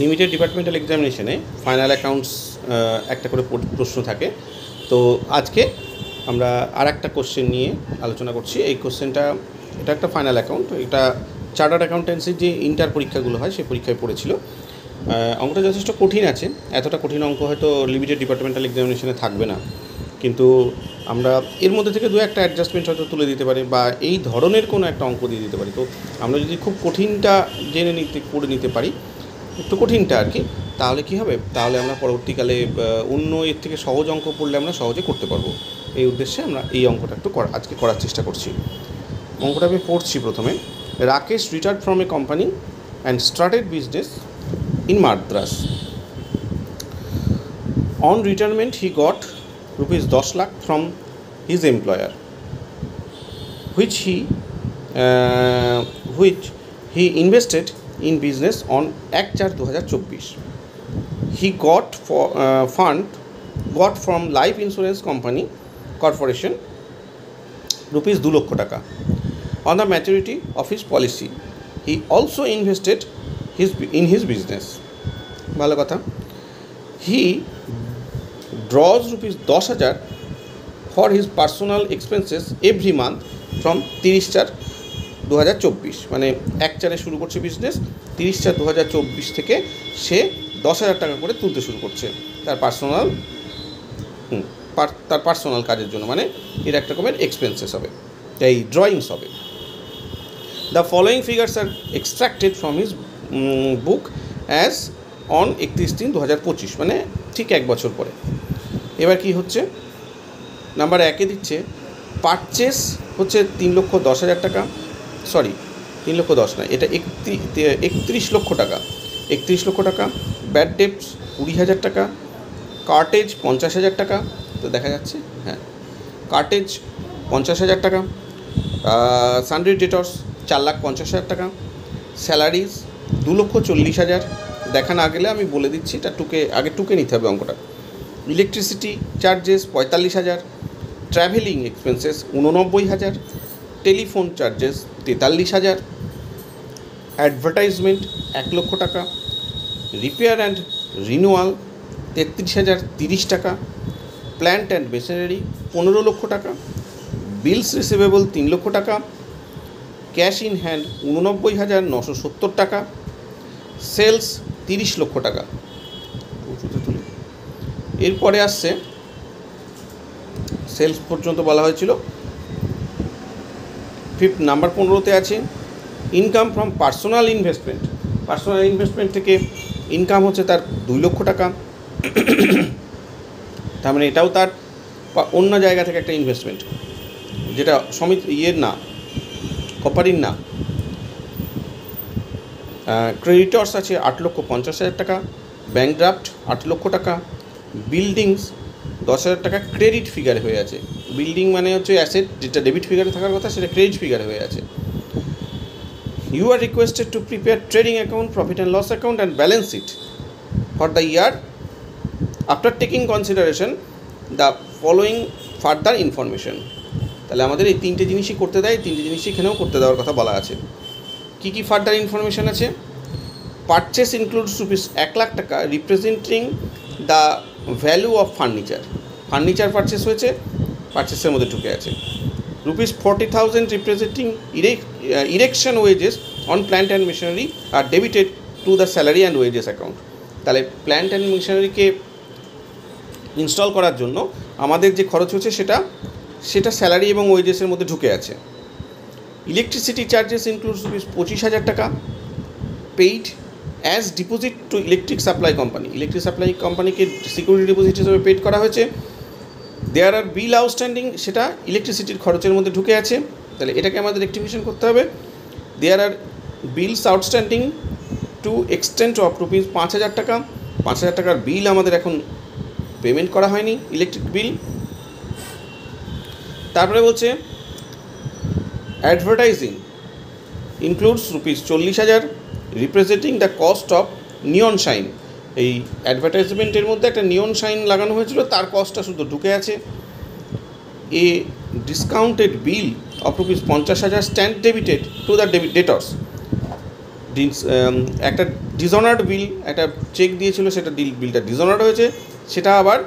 Limited departmental এক্সামিনেশনে final accounts একটা করে প্রশ্ন থাকে। তো আজকে আমরা আর একটা কোশ্চেন নিয়ে আলোচনা করছি। এই কোশ্চেনটা, এটা একটা ফাইনাল অ্যাকাউন্ট, এটা চার্টার্ড অ্যাকাউন্টেন্সির যে ইন্টার পরীক্ষাগুলো হয় সেই পরীক্ষায় পড়েছিল। অঙ্কটা যথেষ্ট কঠিন আছে, এতটা কঠিন অঙ্ক হয়তো লিমিটেড ডিপার্টমেন্টাল এক্সামিনেশনে থাকবে না, কিন্তু আমরা এর মধ্যে থেকে দু একটা অ্যাডজাস্টমেন্ট হয়তো তুলে দিতে পারি বা এই ধরনের কোনো একটা অঙ্ক দিয়ে দিতে পারি। তো আমরা যদি খুব কঠিনটা করে নিতে পারি, একটু কঠিনটা আর কি, তাহলে কী হবে, তাহলে আমরা পরবর্তীকালে অন্য এর থেকে সহজ অঙ্ক পড়লে আমরা সহজে করতে পারবো। এই উদ্দেশ্যে আমরা এই অঙ্কটা একটু আজকে করার চেষ্টা করছি। অঙ্কটা আমি পড়ছি প্রথমে। Rakesh retired from a company and started business in Madras. On retirement, he got rupees 10 lakh from his employer, which he invested in business on 1/4/2024. He got from life insurance company corporation rupees 2 lakh taka. On the maturity of his policy, he also invested in his business. ভালো কথা। He draws rupees 10,000 for his personal expenses every month from 30/4/2024, মানে 1/4 শুরু করছে business, 30/4/2024 থেকে সে 10,000 টাকা করে তুলতে শুরু করছে তার পার্সোনাল কাজের জন্য, মানে এর একটা রকমের এক্সপেন্সেস হবে, এই ড্রয়িংস হবে। The following figures are extracted from his book as on 31/3/2025, মানে ঠিক 1 বছর পরে। এবার কি হচ্ছে, নাম্বার 1-এ দিচ্ছে পারচেস হচ্ছে 3,10,000 টাকা, সরি 3,10,000 না, এটা 31 লক্ষ টাকা, 31 লক্ষ টাকা। ব্যাড ডেটস 20,000 টাকা, কার্টেজ 50,000 টাকা, তো দেখা যাচ্ছে হ্যাঁ কার্টেজ 50,000 টাকা, সানড্রি ডেটর্স 4,50,000 টাকা, স্যালারিজ 2,40,000, দেখা না গেলে আমি বলে দিচ্ছি, এটা টুকে নিতে হবে অঙ্কটা। Electricity charges 45,000, travelling expenses 89,000, telephone charges 43,000, advertisement 1 লক্ষ টাকা, রিপেয়ার অ্যান্ড রিনিউয়াল 33,030 টাকা, প্ল্যান্ট অ্যান্ড মেশিনারি 15 লক্ষ টাকা, বিলস রিসিভেবল 3 লক্ষ টাকা, ক্যাশ ইন হ্যান্ড 89,970 টাকা, সেলস 30 লক্ষ টাকা। এরপরে আসছে সেলস পর্যন্ত বলা হয়েছিল। নাম্বার 15-তে আছে ইনকাম ফ্রম পার্সোনাল ইনভেস্টমেন্ট থেকে ইনকাম হচ্ছে তার 2 লক্ষ টাকা, তার মানে এটাও তার অন্য জায়গা থেকে একটা ইনভেস্টমেন্ট, যেটা কোম্পানির না। ক্রেডিটর্স আছে 8,50,000 টাকা, ব্যাঙ্ক ড্রাফট 8 লক্ষ টাকা, বিল্ডিংস 10,000 টাকা ক্রেডিট ফিগারে হয়ে আছে। বিল্ডিং মানে হচ্ছে অ্যাসেট, যেটা ডেবিট ফিগারে থাকার কথা সেটা ক্রেডিট ফিগারে হয়ে আছে। You are requested to prepare trading account, profit and loss account and balance sheet for the year after taking consideration the following further information. তাহলে আমাদের এই 3টে জিনিসই করতে দেয়, 3টে জিনিসই এখানেও করতে দেওয়ার কথা বলা আছে। কী কী ফার্দার ইনফরমেশান আছে? পারচেস ইনক্লুডস রুপিস 1 লাখ টাকা representing the value of furniture purchase হয়েছে, পারচেসের মধ্যে ঢুকে আছে। Rupees 40,000 representing erection wages on plant and machinery are debited to the salary and wages account. তাহলে প্ল্যান্ট অ্যান্ড মেশিনারিকে ইনস্টল করার জন্য আমাদের যে খরচ হচ্ছে সেটা স্যালারি এবং ওয়েজেসের মধ্যে ঢুকে আছে। ইলেকট্রিসিটি চার্জেস ইনক্লুডস রুপিস 25,000 টাকা paid as deposit two electric supply কোম্পানিকে সিকিউরিটি ডিপোজিট হিসেবে পেড করা হয়েছে। দেয়ার আর বিল আউটস্ট্যান্ডিং, সেটা ইলেকট্রিসিটির খরচের মধ্যে ঢুকে আছে, তাহলে এটাকে আমাদের রেক্টিফিকেশন করতে হবে। There are bills outstanding to extent of rupees 5,000 টাকা, 5,000 টাকার বিল আমাদের এখন পেমেন্ট করা হয়নি, ইলেকট্রিক বিল। তারপরে বলছে advertising includes rupees 40,000 representing the cost of neon shine. এই অ্যাডভার্টাইজমেন্টের মধ্যে একটা নিয়ন শাইন লাগানো হয়েছিল, তার কস্টটা শুধু ঢুকে আছে। A discounted bill of rupees 50,000 stand debited to the debtors, একটা ডিসঅনার্ড বিল, একটা চেক দিয়েছিল, সেটা বিলটা ডিসঅনার্ড হয়েছে, সেটা আবার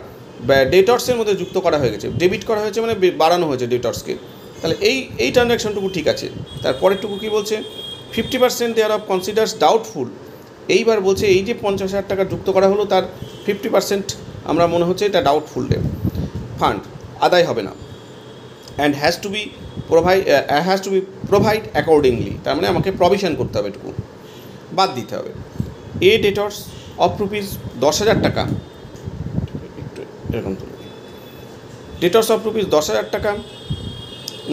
ডেটর্সের মধ্যে যুক্ত করা হয়ে গেছে, ডেবিট করা হয়েছে মানে বাড়ানো হয়েছে ডেটর্সকে। তাহলে এই ট্রানজ্যাকশনটুকু ঠিক আছে। তারপরেরটুকু কী বলছে, 50% দেয়ার অফ কনসিডার্স ডাউটফুল। এইবার বলছে এই যে 50,000 টাকা যুক্ত করা হলো, তার 50% আমরা মনে হচ্ছে এটা ডাউটফুল ফান্ড, আদায় হবে না। And has to be provide accordingly, তার মানে আমাকে প্রভিশন করতে হবে, এটুকু বাদ দিতে হবে। এ ডেটর্স অফ রুপিস 10,000 টাকা, একটু এরকম ডেটর্স অফ রুপিস 10,000 টাকা,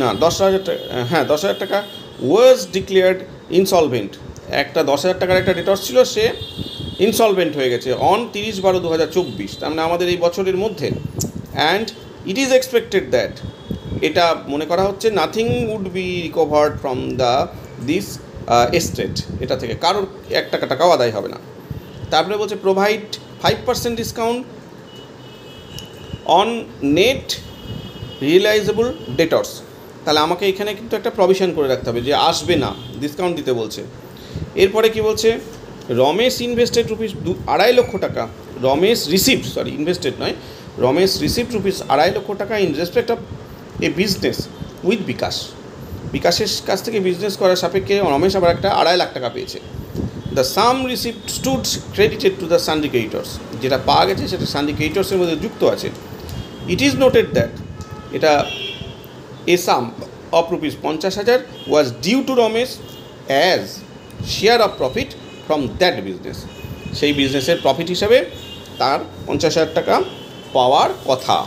না 10,000 টাকা, হ্যাঁ 10,000 টাকা ওয়াজ ডিক্লেয়ার্ড ইনসলভেন্ট। একটা 10,000 টাকার একটা ডেটর্স ছিল, সে ইনসলভেন্ট হয়ে গেছে অন 30/12/2024, তার মানে আমাদের এই বছরের মধ্যে। And it is expected that, এটা মনে করা হচ্ছে, nothing would be recovered from this estate, এটা থেকে কারোর 1 টাকাও আদায় হবে না। তারপরে বলছে provide 5% discount on net realisable debtors. তাহলে আমাকে এখানে কিন্তু একটা প্রভিশন করে রাখতে হবে যে আসবে না, ডিসকাউন্ট দিতে বলছে। এরপরে কি বলছে, রমেশ ইনভেস্টেড রুপিস 2.5 লক্ষ টাকা, রমেশ রিসিভড, ইনভেস্টেড নয়, রমেশ রিসিভড রুপিস 2.5 লক্ষ টাকা in respect of a business with Bikash. বিকাশের কাছ থেকে বিজনেস করার সাপেক্ষে রমেশ আবার একটা 2.5 লাখ টাকা পেয়েছে। The sum received stood credited to the syndicators, যেটা পাওয়া গেছে সেটা সান্ডিকেটর্সের মধ্যে যুক্ত আছে। ইট ইজ নোটেড দ্যাট, এটা a sum of rupees 50,000 was due to Ramesh as share of profit from that business. সেই বিজনেসের প্রফিট হিসাবে তার 50,000 টাকা পাওয়ার কথা,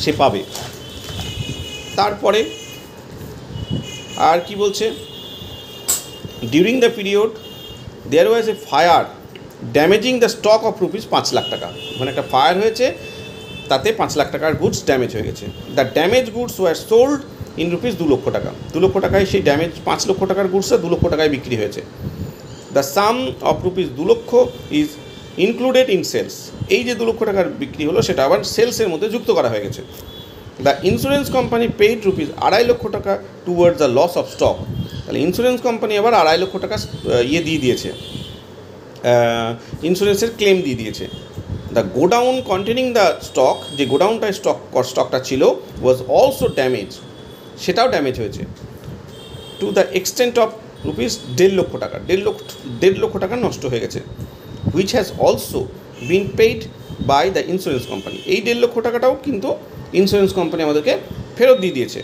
সে পাবে। তারপরে আর কি বলছে, during the period there was a fire damaging the stock of rupees 5 lakh টাকা। মানে একটা ফায়ার হয়েছে, তাতে 5 লাখ টাকার গুডস ড্যামেজ হয়ে গেছে। The damage goods were sold in rupees 2 লক্ষ টাকা। 2 লক্ষ টাকায় সেই ড্যামেজ 5 লক্ষ টাকার গুডসটা 2 লক্ষ টাকায় বিক্রি হয়েছে। দ্য সাম অফ রুপিস 2 লক্ষ ইজ ইনক্লুডেড ইন সেলস। এই যে 2 লক্ষ টাকার বিক্রি হলো, সেটা আবার সেলসের মধ্যে যুক্ত করা হয়ে গেছে। The insurance company paid rupees 2.5 লক্ষ টাকা towards the loss of stock. তাহলে ইন্স্যুরেন্স কোম্পানি আবার 2.5 লক্ষ টাকা দিয়ে দিয়েছে, ইন্স্যুরেন্সের ক্লেম দিয়ে দিয়েছে। The godown containing the stock, যে গোডাউনটায় স্টকটা ছিল, ওয়াজ অলসো ড্যামেজ, সেটাও ড্যামেজ হয়েছে to the extent of rupees 1.5 লক্ষ টাকা। 1.5 লক্ষ টাকা নষ্ট হয়ে গেছে। Which has also been paid by the insurance company. এই 1.5 লক্ষ টাকাটাও কিন্তু ইন্স্যুরেন্স কোম্পানি আমাদেরকে ফেরত দিয়ে দিয়েছে।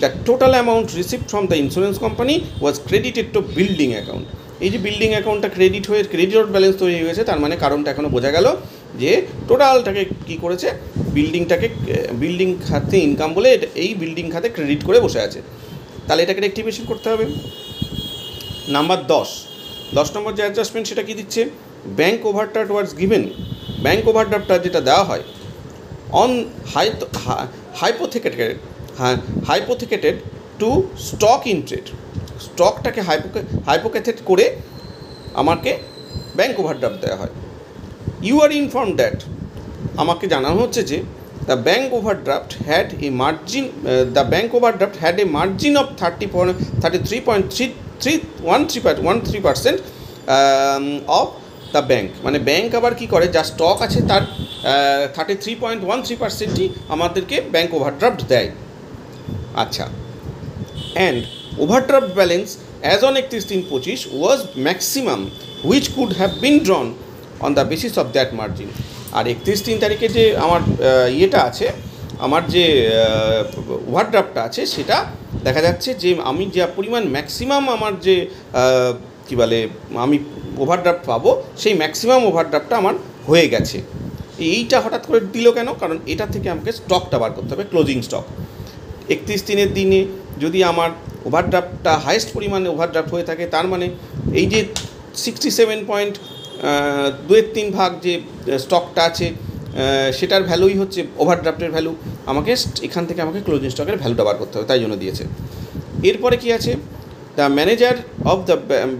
The total amount received from the insurance company was credited two building account. এই যে বিল্ডিং অ্যাকাউন্টটা ক্রেডিট হয়ে ক্রেডিট ব্যালেন্স তৈরি হয়ে গেছে, তার মানে কারণটা এখনও বোঝা গেল যে টোটালটাকে কী করেছে, বিল্ডিং খাতে ইনকাম বলে এই বিল্ডিং খাতে ক্রেডিট করে বসে আছে। তাহলে এটাকে রেক্টিফিকেশন করতে হবে। নাম্বার 10 নম্বর যে অ্যাডজাস্টমেন্ট, সেটা কি দিচ্ছে, bank overdraft was given. Bank ওভারড্রাফটটা যেটা দেওয়া হয় on hypothecated to stock in trade. স্টকটাকে হাইপোথেকেট করে আমাকে ব্যাঙ্ক ওভারড্রাফট দেওয়া হয়। ইউ আর ইনফর্ম দ্যাট, আমাকে জানানো হচ্ছে যে the bank overdraft had a margin of 33.13% of the bank. মানে ব্যাঙ্ক আবার কী করে, যা স্টক আছে তার 33.13%ই আমাদেরকে ব্যাঙ্ক ওভারড্রাফট দেয়। আচ্ছা, and overdraft balance as on 31/3/25 was maximum which could have been drawn on the basis of that margin. আর 31/3 তারিখে যে আমার ইয়েটা আছে, আমার যে ওভারড্রাফটটা আছে, সেটা দেখা যাচ্ছে যে আমি যা পরিমাণ ম্যাক্সিমাম আমার যে কী বলে আমি ওভারড্রাফট পাবো, সেই ম্যাক্সিমাম ওভারড্রাফটটা আমার হয়ে গেছে। এইটা হঠাৎ করে দিল কেন? কারণ এটা থেকে আমাকে স্টকটা বার করতে হবে, ক্লোজিং স্টক। 31 দিনে যদি আমার ওভারড্রাফটটা হাইয়েস্ট পরিমাণে ওভারড্রাফট হয়ে থাকে, তার মানে এই যে 67.2 ভাগ যে স্টকটা আছে, সেটার ভ্যালুই হচ্ছে ওভারড্রাফটের ভ্যালু। আমাকে এখান থেকে আমাকে ক্লোজিং স্টকের ভ্যালুটা বার করতে হবে, তাই জন্য দিয়েছে। এরপরে কি আছে, the manager of the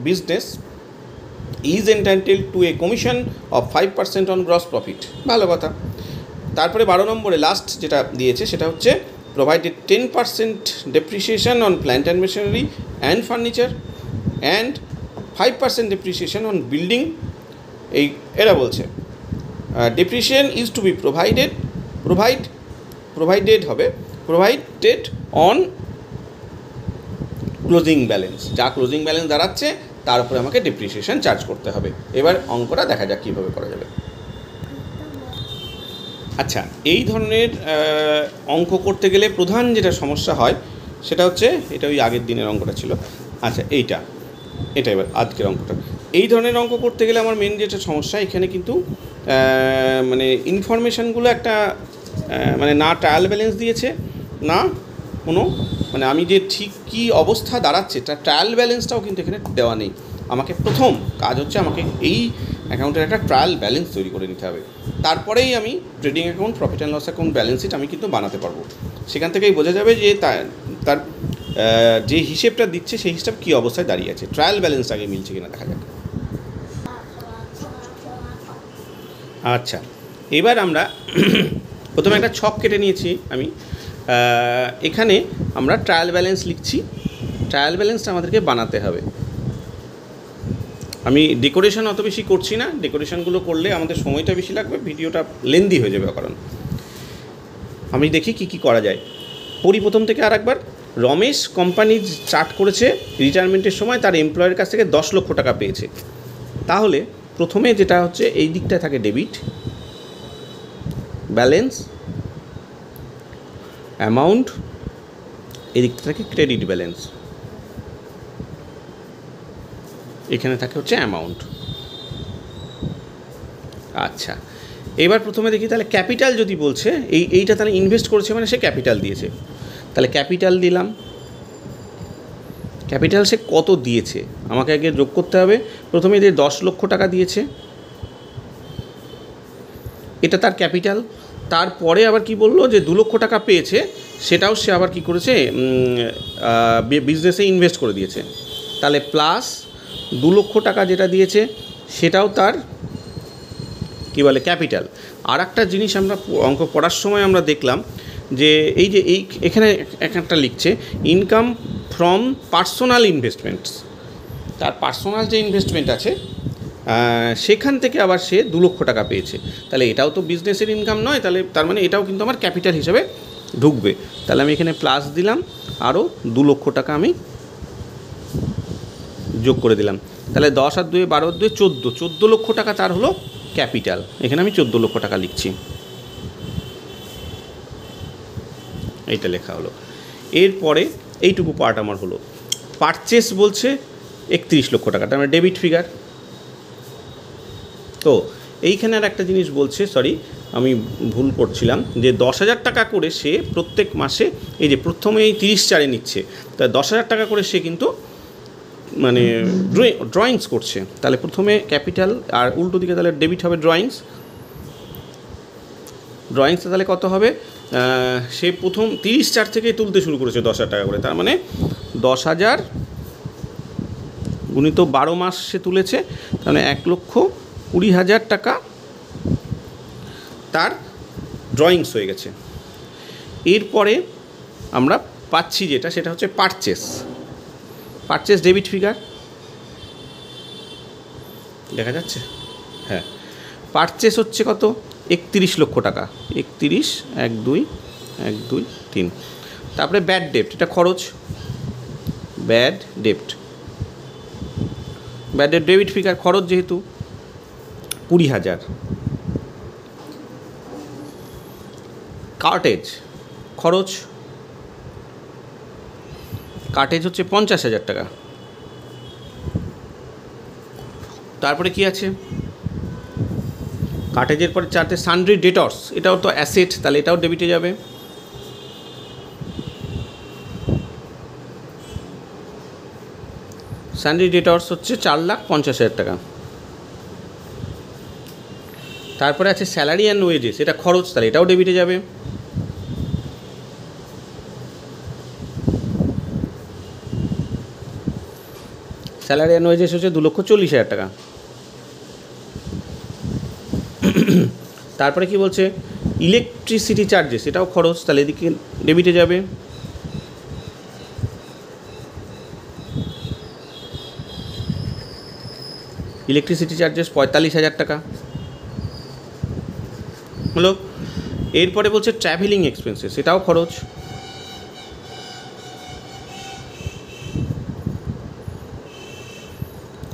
business is entitled to a commission of 5% on gross profit. ভালো কথা। তারপরে 12 নম্বরে লাস্ট যেটা দিয়েছে, সেটা হচ্ছে provided 10% depreciation on plant and machinery and furniture and 5% depreciation on building, এই এরা বলছে depreciation is to be provided on closing balance, যা ক্লোজিং ব্যালেন্স দাঁড়াচ্ছে তার উপরে আমাকে ডেপ্রিসিয়েশন চার্জ করতে হবে। এবার অঙ্কটা দেখা যাক কীভাবে করা যাবে। আচ্ছা, এই ধরনের অঙ্ক করতে গেলে প্রধান যেটা সমস্যা হয় সেটা হচ্ছে, এটা ওই আগের দিনের অঙ্কটা ছিল, আচ্ছা এইটা এবার আজকের অঙ্কটা। এই ধরনের অঙ্ক করতে গেলে আমার মেন যেটা সমস্যা, এখানে কিন্তু মানে ইনফরমেশানগুলো একটা মানে না ট্রায়াল ব্যালেন্স দিয়েছে, না কোনো মানে আমি যে ঠিক কী অবস্থা দাঁড়াচ্ছে তার ট্রায়াল ব্যালেন্সটাও কিন্তু এখানে দেওয়া নেই। আমাকে প্রথম কাজ হচ্ছে আমাকে এই অ্যাকাউন্টের একটা ট্রায়াল ব্যালেন্স তৈরি করে নিতে হবে, তারপরেই আমি trading account, profit and loss account, balance sheet আমি কিন্তু বানাতে পারবো। সেখান থেকেই বোঝা যাবে যে তার যে হিসেবটা দিচ্ছে সেই হিসাব কী অবস্থায় দাঁড়িয়ে আছে। ট্রায়াল ব্যালেন্স আগে মিলছে কিনা দেখা যাক। আচ্ছা, এবার আমরা প্রথমে একটা ছক কেটে নিয়েছি আমি, এখানে আমরা ট্রায়াল ব্যালেন্স লিখছি। ট্রায়াল ব্যালেন্সটা আমাদেরকে বানাতে হবে। আমি ডেকোরেশন অত বেশি করছি না, ডেকোরেশনগুলো করলে আমাদের সময়টা বেশি লাগবে, ভিডিওটা লেন্দি হয়ে যাবে। কারণ আমি দেখি কি করা যায়। প্রথম থেকে আর একবার, রমেশ কোম্পানি স্টার্ট করেছে রিটায়ারমেন্টের সময়, তার এমপ্লয়ের কাছ থেকে 10 লক্ষ টাকা পেয়েছে। তাহলে প্রথমে যেটা হচ্ছে এই দিকটায় থাকে ডেবিট ব্যালেন্স, অ্যামাউন্ট, এই দিকটা থাকে ক্রেডিট ব্যালেন্স, এখানে থাকে হচ্ছে অ্যামাউন্ট। আচ্ছা, এবার প্রথমে দেখি তাহলে ক্যাপিটাল যদি বলছে, এইটা তাহলে ইনভেস্ট করেছে মানে সে ক্যাপিটাল দিয়েছে, তাহলে ক্যাপিটাল দিলাম। ক্যাপিটাল সে কত দিয়েছে আমাকে আগে যোগ করতে হবে। প্রথমে যে 10 লক্ষ টাকা দিয়েছে, এটা তার ক্যাপিটাল। তারপরে আবার কি বললো যে 2 লক্ষ টাকা পেয়েছে, সেটাও সে আবার কি করেছে, বিজনেসে ইনভেস্ট করে দিয়েছে। তাহলে প্লাস 2 লক্ষ টাকা যেটা দিয়েছে সেটাও তার কী বলে ক্যাপিটাল। আর একটা জিনিস আমরা অঙ্ক পড়ার সময় আমরা দেখলাম যে এখানে একটা লিখছে ইনকাম ফ্রম পার্সোনাল ইনভেস্টমেন্টস, তার পার্সোনাল যে ইনভেস্টমেন্ট আছে সেখান থেকে আবার সে 2 লক্ষ টাকা পেয়েছে। তাহলে এটাও তো বিজনেসের ইনকাম নয়, তাহলে তার মানে এটাও কিন্তু আমার ক্যাপিটাল হিসেবে ঢুকবে। তাহলে আমি এখানে প্লাস দিলাম, আরও 2 লক্ষ টাকা আমি যোগ করে দিলাম। তাহলে 10 আর 2 12 2 14 লক্ষ টাকা তার হলো ক্যাপিটাল। এখানে আমি 14 লক্ষ টাকা লিখছি, এইটা লেখা হলো। এরপরে এইটুকু পার্ট আমার হলো পারচেস বলছে 31 লক্ষ টাকা, তার মানে ডেবিট ফিগার। তো এইখানে আর একটা জিনিস বলছে, সরি আমি ভুল করছিলাম, যে 10,000 টাকা করে সে প্রত্যেক মাসে, এই যে প্রথমে এই 30/4 নিচ্ছে, তা 10,000 টাকা করে সে কিন্তু মানে ড্রয়িংস করছে। তাহলে প্রথমে ক্যাপিটাল আর উল্টো দিকে তাহলে ডেবিট হবে ড্রয়িংসটা তাহলে কত হবে, সে প্রথম 30/4 থেকে তুলতে শুরু করেছে 10,000 টাকা করে, তার মানে 10,000 গুণিত 12 মাস সে তুলেছে, তার মানে 1,20,000 টাকা তার ড্রয়িংস হয়ে গেছে। এরপরে আমরা পাচ্ছি যেটা, সেটা হচ্ছে পারচেস ডেবিট ফিগার দেখা যাচ্ছে। হ্যাঁ, পারচেস হচ্ছে কত, 31 লক্ষ টাকা, 31 1 2 1 2 3। তারপরে ব্যাড ডেপ্ট, এটা খরচ, ব্যাড ডেপ্ট ডেবিট ফিগার, খরচ যেহেতু 20,000। কার্টেজ খরচ, কার্টেজ হচ্ছে 50,000 টাকা। তারপরে কি আছে, কার্টেজের পরে চারটে সানড্রি ডেটর্স, এটাও তো অ্যাসেট, তাহলে এটাও ডেবিটে যাবে। সানড্রি ডেটর্স হচ্ছে 4,50,000 টাকা। তারপরে আছে স্যালারি অ্যান্ড ওয়েজেস, এটা খরচ, তাহলে এটাও ডেবিটে যাবে। স্যালারি অ্যান্ড ওয়েজেস হচ্ছে 2,40,000 টাকা। তারপরে কি বলছে, ইলেকট্রিসিটি চার্জেস, এটাও খরচ, তাহলে এদিকে ডেবিটে যাবে। ইলেকট্রিসিটি চার্জেস 45,000 টাকা হলো। এরপরে বলছে ট্রাভেলিং এক্সপেন্সেস, এটাও খরচ।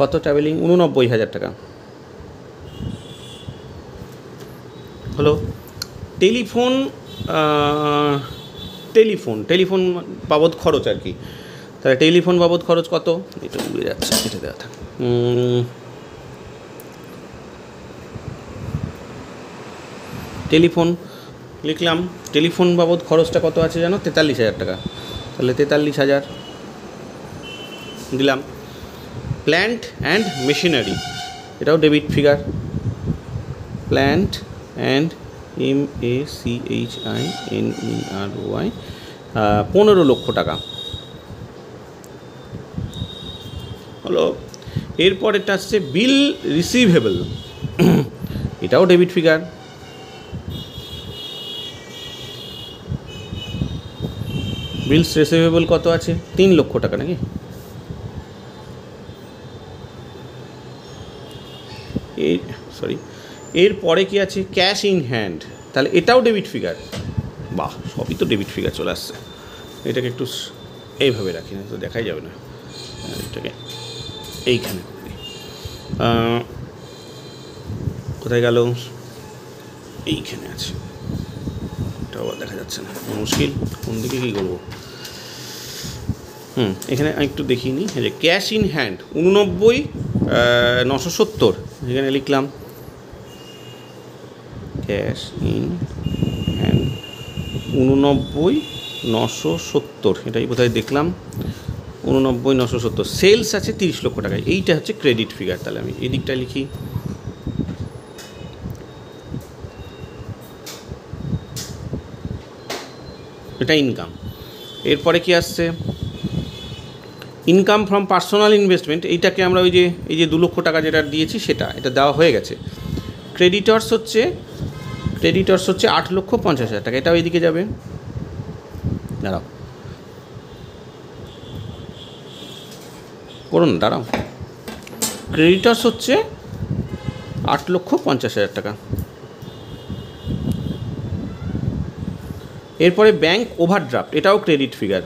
কত ট্রাভেলিং? 89,000 টাকা হলো। টেলিফোন টেলিফোন বাবদ খরচ আর কি, তাহলে টেলিফোন বাবদ খরচ কত? এটা উড়ে যাচ্ছে, এটা দেওয়া থাকে। টেলিফোন লিখলাম, টেলিফোন বাবদ খরচটা কত আছে জানো? 43,000 টাকা, তাহলে 43,000 দিলাম। প্ল্যান্ট অ্যান্ড মেশিনারি, এটাও debit figure. Plant and MACHINERY 15 লক্ষ টাকা হলো। এরপরেরটা আসছে বিল রিসিভেবল, এটাও ডেবিট ফিগার। বিলস রিসিভেবল কত আছে? 3 লক্ষ টাকা নাকি? এরপরে কি আছে? ক্যাশ ইন হ্যান্ড, তাহলে এটাও ডেবিট ফিগার। বাহ, সবই তো ডেবিট ফিগার চলে আসছে। এটাকে একটু এইভাবে রাখি, না তো দেখাই যাবে না, এটাকে এইখানে করি। কোথায় গেল? এইখানে আছে, এটা আবার দেখা যাচ্ছে না, মুশকিল। কোন দিকে কী করবো? এখানে একটু দেখিয়ে নিই। যে ক্যাশ ইন হ্যান্ড 89,970, এখানে লিখলাম ক্যাশ ইন হ্যান্ড 89,970, এটাই বোধহয় দেখলাম 89,970। সেলস আছে 30 লক্ষ টাকায়, এইটা হচ্ছে ক্রেডিট ফিগার। তাহলে আমি এই দিকটা লিখি। এটা ইনকাম। এরপরে কি আসছে? ইনকাম ফ্রম পার্সোনাল ইনভেস্টমেন্ট, এইটাকে আমরা ওই যে 2 লক্ষ টাকা যেটা দিয়েছি সেটা, এটা দেওয়া হয়ে গেছে। ক্রেডিটর্স হচ্ছে 8,50,000 টাকা, এটাও এইদিকে যাবে। দাঁড়াও, করুন, দাঁড়াও। ক্রেডিটর্স হচ্ছে 8,50,000 টাকা। এরপরে ব্যাংক ওভারড্রাফট, এটাও ক্রেডিট ফিগার।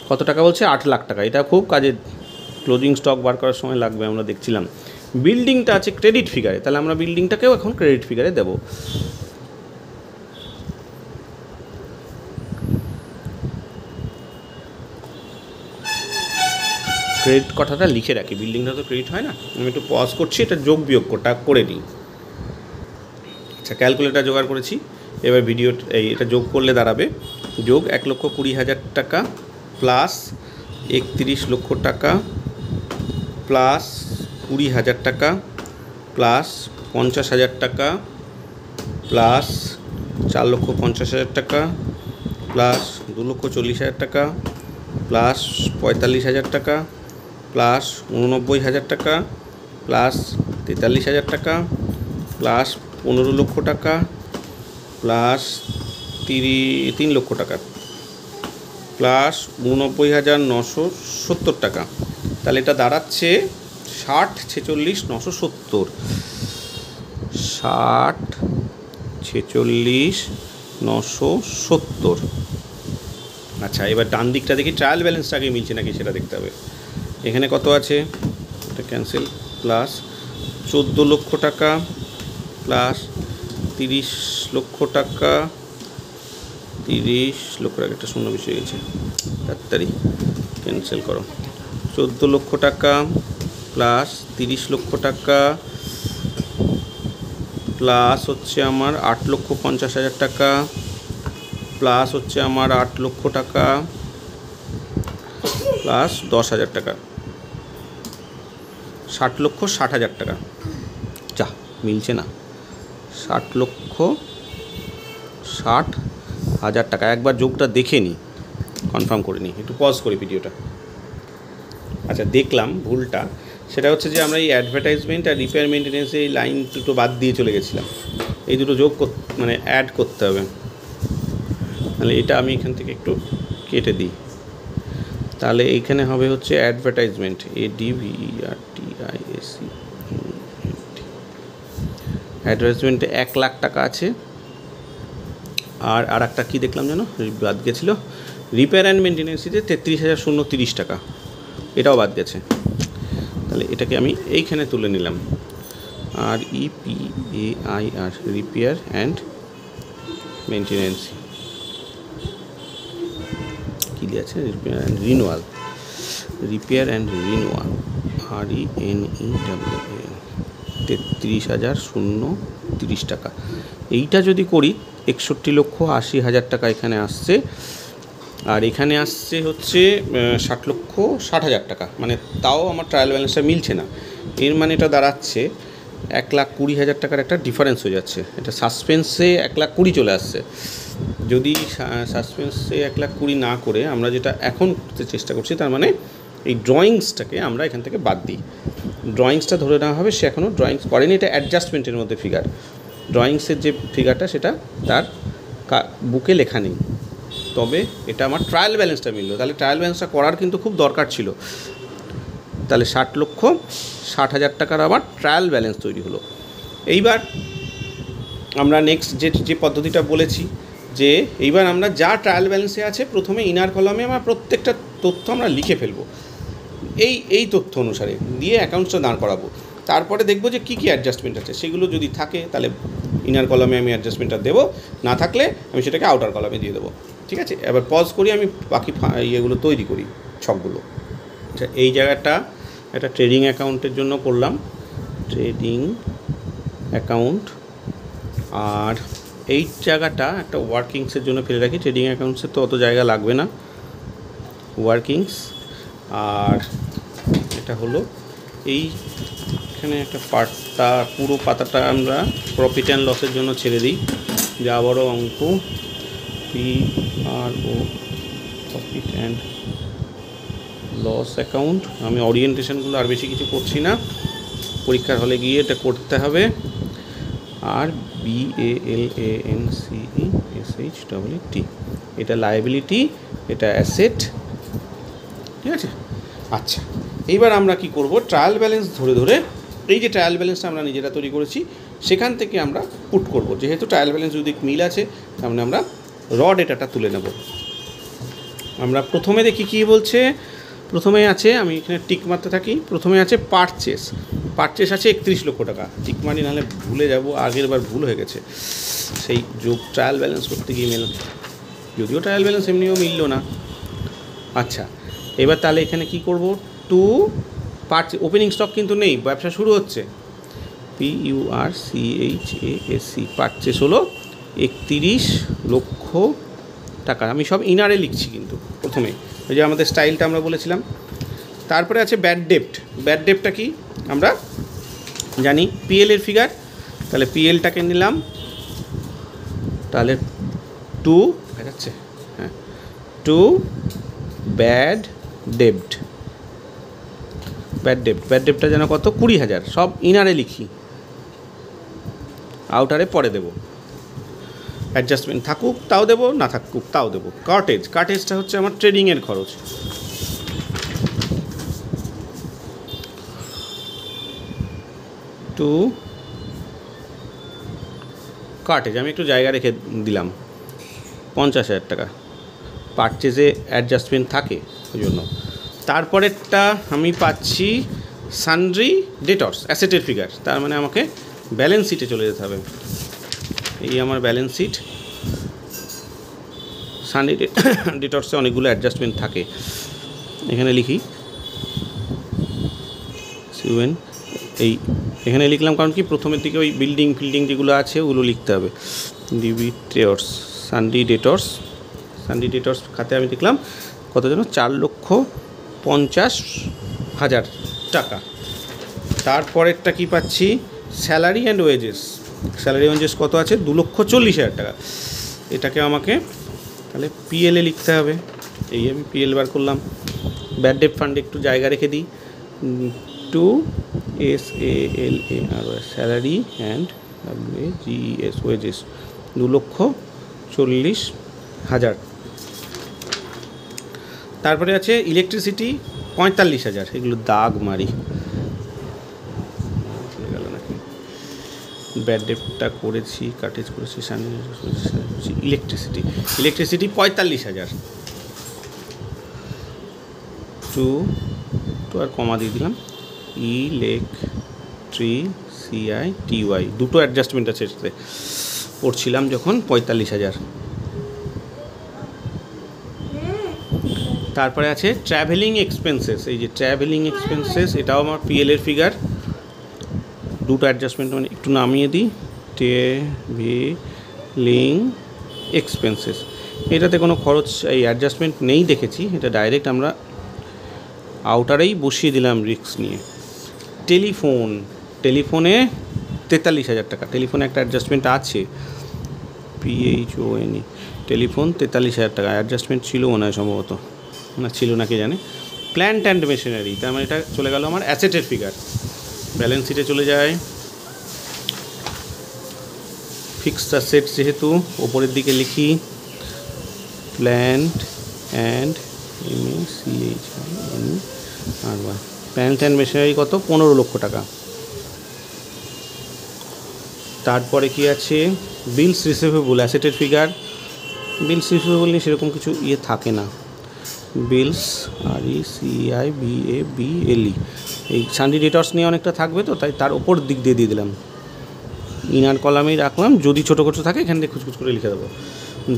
কত টাকা বলছে? 8 লাখ টাকা। এটা খুব কাজে, ক্লোজিং স্টক বার করার সময় লাগবে, আমরা দেখছিলাম। বিল্ডিংটা আছে ক্রেডিট ফিগারে, তাহলে আমরা বিল্ডিংটাকেও এখন ক্রেডিট ফিগারে দেব। ক্রেডিট কথাটা লিখে রাখি, বিল্ডিংটা তো ক্রেডিট হয় না। আমি একটু পজ করছি, এটা যোগ বিয়োগটা করে নিই। আচ্ছা, ক্যালকুলেটার জোগাড় করেছি। এবার এটা যোগ করলে দাঁড়াবে, যোগ 1,20,000 টাকা প্লাস 31 লক্ষ টাকা প্লাস 20,000 টাকা প্লাস 50,000 টাকা প্লাস 4,50,000 টাকা প্লাস 2,40,000 টাকা প্লাস 45,000 টাকা প্লাস 89,000 টাকা প্লাস 43,000 টাকা প্লাস 15 লক্ষ টাকা প্লাস 3 লক্ষ টাকা প্লাস 89,970 টাকা। তাহলে এটা দাঁড়াচ্ছে 60,46,970। 60,46,970। আচ্ছা, এবার ডান দিকটা দেখি, ট্রায়াল ব্যালেন্সটা আগে মিলছে নাকি সেটা দেখতে হবে। এখানে কত আছে? এটা ক্যান্সেল। প্লাস 14 লক্ষ টাকা প্লাস 30 লক্ষ টাকা, 30 লক্ষ টাকা, একটা শূন্য বেশি হয়ে গেছে, তাড়াতাড়ি ক্যান্সেল করো। 14 লক্ষ টাকা প্লাস 30 লক্ষ টাকা প্লাস হচ্ছে আমার 8,50,000 টাকা প্লাস হচ্ছে আমার 8 লক্ষ টাকা প্লাস 10,000 টাকা, 60,60,000 টাকা। যা, মিলছে না। 60,60,000 টাকা। একবার যোগটা দেখে নিই, কনফার্ম করে নিই, একটু পজ করি ভিডিওটা। আচ্ছা, দেখলাম ভুলটা, সেটা হচ্ছে যে আমরা এই অ্যাডভার্টাইজমেন্ট আর রিপেয়ার মেনটেন্যান্সে এই লাইন দুটো বাদ দিয়ে চলে গেছিলাম। এই দুটো যোগ অ্যাড করতে হবে। তাহলে এটা আমি এখান থেকে একটু কেটে দিই। তাহলে এইখানে হবে হচ্ছে অ্যাডভার্টাইজমেন্ট, ADVERTISE, অ্যাডভার্টাইজমেন্টে 1 লাখ টাকা আছে। আর একটা কী দেখলাম যেন বাদ গেছিলো, রিপেয়ার অ্যান্ড মেনটেন্যান্সিতে 33,030 টাকা, এটাও বাদ গেছে। তাহলে এটাকে আমি এইখানে তুলে নিলাম। আর REPAIR, রিপেয়ার অ্যান্ড মেনটেন্যান্সি, কী দিয়ে আছে, repair and renewal, repair and renewal, RENEWAL, 33,030 টাকা। এইটা যদি করি 61,80,000 টাকা এখানে আসছে। আর এখানে আসছে হচ্ছে 60,60,000 টাকা, মানে তাও আমার ট্রায়াল ব্যালেন্সটা মিলছে না। এর মানে এটা দাঁড়াচ্ছে 1,20,000 টাকার একটা ডিফারেন্স হয়ে যাচ্ছে। এটা সাসপেন্সে 1,20,000 চলে আসছে। যদি সাসপেন্সে 1,20,000 না করে আমরা যেটা এখন করতে চেষ্টা করছি, তার মানে এই ড্রয়িংসটাকে আমরা এখান থেকে বাদ দিই। ড্রয়িংসটা ধরে নেওয়া হবে, সে এখনও ড্রয়িংস করেনি, এটা অ্যাডজাস্টমেন্টের মধ্যে ফিগার। ড্রয়িংসের যে ফিগারটা সেটা তার বুকে লেখা নেই, তবে এটা আমার ট্রায়াল ব্যালেন্সটা মিললো। তাহলে ট্রায়াল ব্যালেন্সটা করার কিন্তু খুব দরকার ছিল। তাহলে 60,60,000 টাকার আবার ট্রায়াল ব্যালেন্স তৈরি হলো। এইবার আমরা নেক্সট যে পদ্ধতিটা বলেছি, যে এইবার আমরা যা ট্রায়াল ব্যালেন্সে আছে প্রথমে ইনার কলামে আমরা প্রত্যেকটা তথ্য আমরা লিখে ফেলবো, এই তথ্য অনুসারে দিয়ে অ্যাকাউন্টসটা দাঁড় করাবো। তারপরে দেখবো যে কী কী অ্যাডজাস্টমেন্ট আছে, সেগুলো যদি থাকে তাহলে ইনার কলামে আমি অ্যাডজাস্টমেন্টটা দেবো, না থাকলে আমি সেটাকে আউটার কলামে দিয়ে দেবো। ঠিক আছে, এবার পজ করি, আমি বাকি ইয়েগুলো তৈরি করি, ছকগুলো। আচ্ছা, এই জায়গাটা একটা ট্রেডিং অ্যাকাউন্টের জন্য করলাম, ট্রেডিং অ্যাকাউন্ট। আর এই জায়গাটা একটা ওয়ার্কিংসের জন্য ফেলে রাখি, ট্রেডিং অ্যাকাউন্টসের তো অত জায়গা লাগবে না, ওয়ার্কিংস। আর এটা হলো এইখানে একটা পার্টটা, পুরো পাতাটা আমরা প্রফিট অ্যান্ড লসের জন্য ছেড়ে দিই, যা বড় অঙ্ক PRO, profit and loss account. আমি ওরিয়েন্টেশনগুলো আর বেশি কিছু করছি না, পরীক্ষার হলে গিয়ে এটা করতে হবে। আর BALANCESHET, এটা লায়াবিলিটি, এটা অ্যাসেট। ঠিক আছে, আচ্ছা এইবার আমরা কি করব, ট্রায়াল ব্যালেন্স ধরে ধরে এই যে ট্রায়াল ব্যালেন্সটা আমরা নিজেরা তৈরি করেছি সেখান থেকে আমরা পুট করব। যেহেতু ট্রায়াল ব্যালেন্স যদি মিল আছে, তার মানে আমরা র ডেটাটা তুলে নেব। আমরা প্রথমে দেখি কী বলছে। প্রথমে আছে, আমি এখানে টিক মারতে থাকি, প্রথমে আছে পারচেস আছে 31 লক্ষ টাকা। টিক মারি, নাহলে ভুলে যাব, আগের বার ভুল হয়ে গেছে সেই যোগ ট্রায়াল ব্যালেন্স করতে গিয়ে যদিও ট্রায়াল ব্যালেন্স এমনিও মিলল না। আচ্ছা, এবার তাহলে এখানে কি করব, টু পারচেস, ওপেনিং স্টক কিন্তু নেই, ব্যবসা শুরু হচ্ছে, PURCHASE, পারচেস হলো 31 লক্ষ টাকা। আমি সব ইনারে লিখছি কিন্তু প্রথমে, ওই যে আমাদের স্টাইলটা আমরা বলেছিলাম। তারপরে আছে ব্যাড ডেপ্টটা কি আমরা জানি, PL এর ফিগার। তাহলে PLটাকে নিলাম, তাহলে 2 দেখাচ্ছে, হ্যাঁ, 2 ব্যাড ডেপ্টটা যেন কত, 20,000। সব ইনারে লিখি, আউটারে পরে দেব। অ্যাডজাস্টমেন্ট থাকুক তাও দেবো, না থাকুক তাও দেবো। কার্টেজটা হচ্ছে আমার ট্রেডিংয়ের খরচ। টু কার্টেজ আমি একটু জায়গা রেখে দিলাম, 50,000 টাকা। পারচেজে অ্যাডজাস্টমেন্ট থাকে ওই জন্য। তারপরেরটা আমি পাচ্ছি সানড্রি ডেটর্স, অ্যাসেটের ফিগার। তার মানে আমাকে ব্যালেন্স শিটে চলে যেতে হবে। এই আমার ব্যালেন্স শিট, সানড্রি ডেটর্সে অনেকগুলো অ্যাডজাস্টমেন্ট থাকে। এখানে লিখি এখানে লিখলাম, কারণ কি প্রথমের দিকে ওই বিল্ডিং যেগুলো আছে ওগুলো লিখতে হবে। ডিবিটর্স, সানড্রি ডেটর্স খাতে আমি দেখলাম কত যেন, 4,50,000 টাকা। তারপরেরটা কি পাচ্ছি, স্যালারি অ্যান্ড ওয়েজেস কত আছে, 2,40,000 টাকা। এটাকে আমাকে তাহলে PL এ লিখতে হবে। এই আমি PL বার করলাম। ব্যাড ডেট ফান্ডে একটু জায়গা রেখে দিই, 2 SALARY, salary and WAGES, wages 2,40,000 হাজার। তারপরে আছে ইলেকট্রিসিটি 45,000, এগুলো দাগ মারি গেল নাকি, ব্যাড ডেটটা করেছি, কাটেজ করেছি, ইলেকট্রিসিটি 45,000, টু আর কমা দিয়ে দিলাম, ইলেকট্রিসিআই দুটো অ্যাডজাস্টমেন্ট আছে এটাতে, পড়ছিলাম যখন 45,000। তারপরে আছে ট্রাভেলিং এক্সপেন্সেস, এই যে ট্রাভেলিং এক্সপেন্সেস, এটাও আমার পিএলের ফিগার, দুটো অ্যাডজাস্টমেন্ট মানে একটু নামিয়ে দিই, ট্রাভেলিং এক্সপেন্সেস, এটাতে কোনো খরচ এই অ্যাডজাস্টমেন্ট নেই দেখেছি, এটা ডাইরেক্ট আমরা আউটারেই বসিয়ে দিলাম রিস্ক নিয়ে। টেলিফোনে 43,000 টাকা, টেলিফোনে একটা অ্যাডজাস্টমেন্ট আছে, PHONE, টেলিফোন 43,000 টাকা অ্যাডজাস্টমেন্ট ছিল মনে হয় সম্ভবত, না ছিল না কে জানে। প্ল্যান্ট অ্যান্ড মেশিনারি, তার মানে এটা চলে গেল আমার অ্যাসেটের ফিগার, ব্যালেন্স শিটে চলে যায়। ফিক্সড অ্যাসেট যেহেতু ওপরের দিকে লিখি, plant and plant and machinery কত, 15 লক্ষ টাকা। তারপরে কি আছে, বিলস রিসিভেবল, অ্যাসেটের ফিগার, বিলস রিসিভেবল নিয়ে সেরকম কিছু থাকে না, বিলস RECIBABLE, এই সানডি ডেটর্স নিয়ে অনেকটা থাকবে তো, তাই তার ওপর দিক দিয়ে দিলাম, ইনার কলামেই রাখলাম, যদি ছোটো ছোটো থাকে এখান থেকে খুচখুচ করে লিখে দেবো।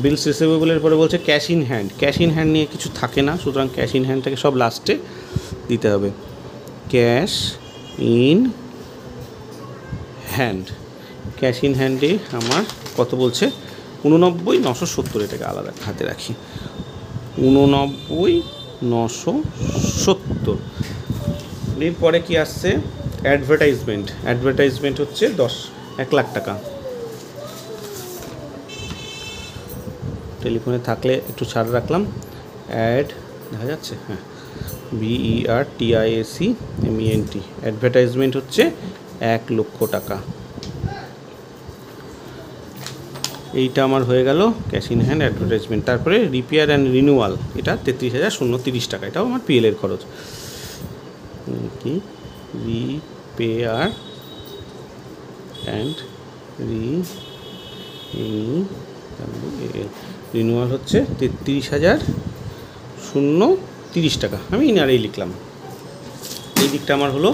বিলস রিসিভেবলের পরে বলছে ক্যাশ ইন হ্যান্ড নিয়ে কিছু থাকে না, সুতরাং ক্যাশ ইন হ্যান্ডটাকে সব লাস্টে দিতে হবে। ক্যাশ ইন হ্যান্ডে আমার কত বলছে, 89,970, এটাকে আলাদা হাতে রাখি, 89,970। এরপরে কি আসছে, অ্যাডভার্টাইজমেন্ট হচ্ছে 1 লাখ টাকা। টেলিফোনে থাকলে একটু ছাড় রাখলাম, দেখা যাচ্ছে, হ্যাঁ, BERTIACMENT, অ্যাডভার্টাইজমেন্ট হচ্ছে 1 লক্ষ টাকা। এইটা আমার হয়ে গেল ক্যাশ ইন হ্যান্ড অ্যাডভার্টাইজমেন্ট। তারপরে রিপেয়ার অ্যান্ড রিনিউয়াল, এটা 33,030 টাকা, এটাও আমার পিএলের খরচ। কি রিপেয়ার অ্যান্ড রিনিউয়াল হচ্ছে 33,030 টাকা, আমি ইনারেই লিখলাম। এই দিকটা আমার হলো।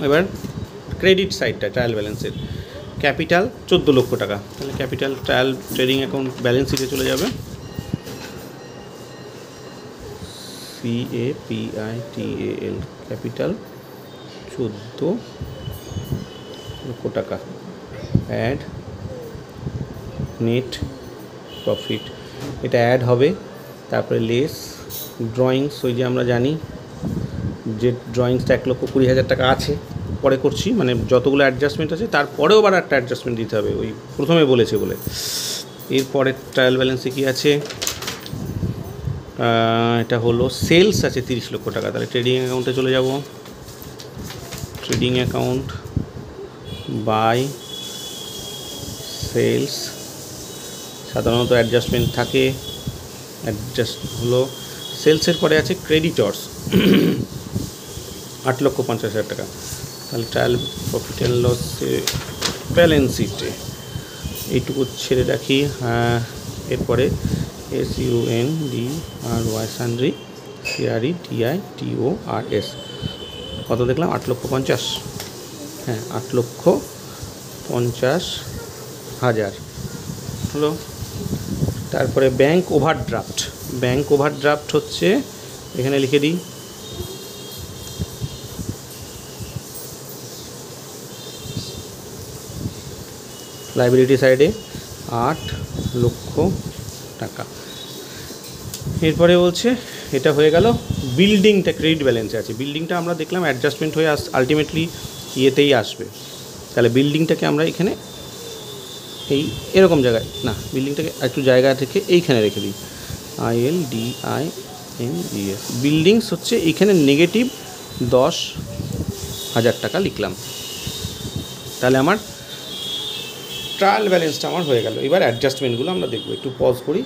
এবার ক্রেডিট সাইডটা ট্রায়াল ব্যালেন্সের, ক্যাপিটাল 14 লক্ষ টাকা, তাহলে capital trial trading account balance শিটে চলে যাবে, CAPITAL, ক্যাপিটাল 14 লক্ষ টাকা। অ্যাড নেট প্রফিট, এটা অ্যাড হবে, তারপরে লেস ড্রয়িংস, ওই যে আমরা জানি যে ড্রয়িংসটা 1,20,000 টাকা আছে, পরে করছি, মানে যতগুলো অ্যাডজাস্টমেন্ট আছে তারপরেও আবার একটা অ্যাডজাস্টমেন্ট দিতে হবে, ওই প্রথমে বলেছে বলে। এরপরে ট্রায়াল ব্যালেন্সে কি আছে, এটা হলো সেলস আছে 30 লক্ষ টাকা, তাহলে ট্রেডিং অ্যাকাউন্টে চলে যাব, ট্রেডিং অ্যাকাউন্ট বাই সেলস, সাধারণত অ্যাডজাস্টমেন্ট থাকে, অ্যাডজাস্ট হলো সেলসের পরে আছে ক্রেডিটর্স 8,50,000 টাকা, তাহলে ট্রায়াল প্রফিট অ্যান্ড লসে ব্যালেন্স শিটে এইটুকু ছেড়ে রাখি। এরপরে SUNDRY সান্ড্রি CREDITORS কত দেখলাম, 8,50,000, হ্যাঁ 8,50,000 হলো। তারপরে ব্যাংক ওভারড্রাফট হচ্ছে, এখানে লিখে দিই, লাইবিলিটি সাইডে 8 লক্ষ টাকা। এরপরে বলছে এটা হয়ে গেল, বিল্ডিংটা ক্রেডিট ব্যালেন্সে আছে, বিল্ডিংটা আমরা দেখলাম অ্যাডজাস্টমেন্ট হয়ে আলটিমেটলি ইয়েতেই আসবে, তাহলে বিল্ডিংটাকে আমরা এখানে এরকম জায়গায় না, বিল্ডিংটাকে একটু জায়গা থেকে এইখানে রেখে দিই, ILDINGS, বিল্ডিংস হচ্ছে এইখানে নেগেটিভ 10,000 টাকা লিখলাম, তাহলে আমার ট্রায়াল ব্যালেন্সটা আমার হয়ে গেল। এবার অ্যাডজাস্টমেন্টগুলো আমরা দেখব, একটু পজ করি।